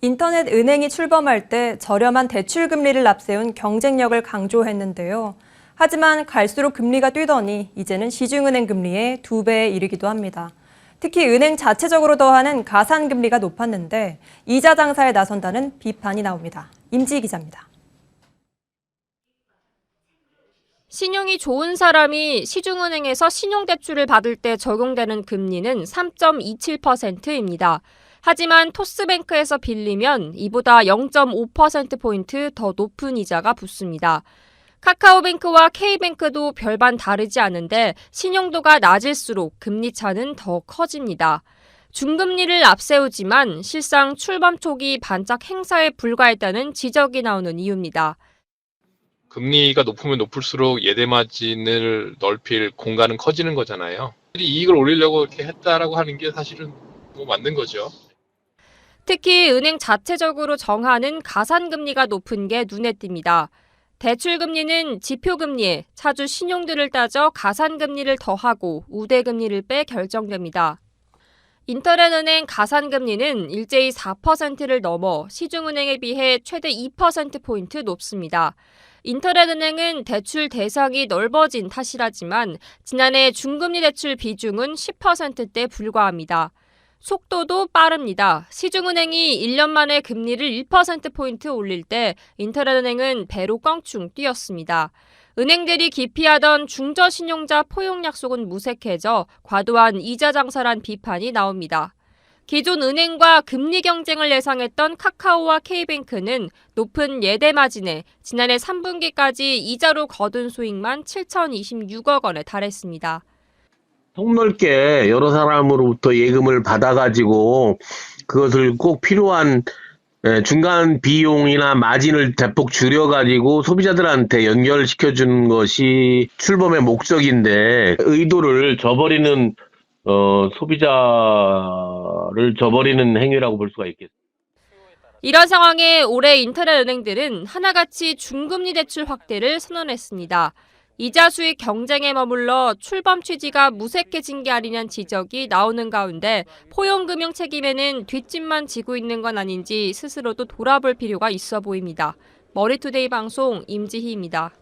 인터넷 은행이 출범할 때 저렴한 대출 금리를 앞세운 경쟁력을 강조했는데요. 하지만 갈수록 금리가 뛰더니 이제는 시중은행 금리의 2배에 이르기도 합니다. 특히 은행 자체적으로 더하는 가산금리가 높았는데 이자 장사에 나선다는 비판이 나옵니다. 임지희 기자입니다. 신용이 좋은 사람이 시중은행에서 신용대출을 받을 때 적용되는 금리는 3.27%입니다. 하지만 토스뱅크에서 빌리면 이보다 0.5%포인트 더 높은 이자가 붙습니다. 카카오뱅크와 K뱅크도 별반 다르지 않은데 신용도가 낮을수록 금리 차는 더 커집니다. 중금리를 앞세우지만 실상 출범 초기 반짝 행사에 불과했다는 지적이 나오는 이유입니다. 금리가 높으면 높을수록 예대 마진을 넓힐 공간은 커지는 거잖아요. 이익을 올리려고 이렇게 했다라고 하는 게 사실은 뭐 맞는 거죠. 특히 은행 자체적으로 정하는 가산금리가 높은 게 눈에 띕니다. 대출금리는 지표금리에 차주 신용들을 따져 가산금리를 더하고 우대금리를 빼 결정됩니다. 인터넷은행 가산금리는 일제히 4%를 넘어 시중은행에 비해 최대 2%포인트 높습니다. 인터넷은행은 대출 대상이 넓어진 탓이라지만 지난해 중금리 대출 비중은 10%대 불과합니다. 속도도 빠릅니다. 시중은행이 1년 만에 금리를 1%포인트 올릴 때 인터넷은행은 배로 껑충 뛰었습니다. 은행들이 기피하던 중저신용자 포용 약속은 무색해져 과도한 이자 장사란 비판이 나옵니다. 기존 은행과 금리 경쟁을 예상했던 카카오와 K뱅크는 높은 예대 마진에 지난해 3분기까지 이자로 거둔 수익만 7,026억 원에 달했습니다. 폭넓게 여러 사람으로부터 예금을 받아가지고 그것을 꼭 필요한 중간 비용이나 마진을 대폭 줄여가지고 소비자들한테 연결시켜주는 것이 출범의 목적인데 의도를 저버리는 소비자를 저버리는 행위라고 볼 수가 있겠습니다. 이런 상황에 올해 인터넷 은행들은 하나같이 중금리 대출 확대를 선언했습니다. 이자 수익 경쟁에 머물러 출범 취지가 무색해진 게 아니냐는 지적이 나오는 가운데 포용금융 책임에는 뒷짐만 지고 있는 건 아닌지 스스로도 돌아볼 필요가 있어 보입니다. 머니투데이 방송 임지희입니다.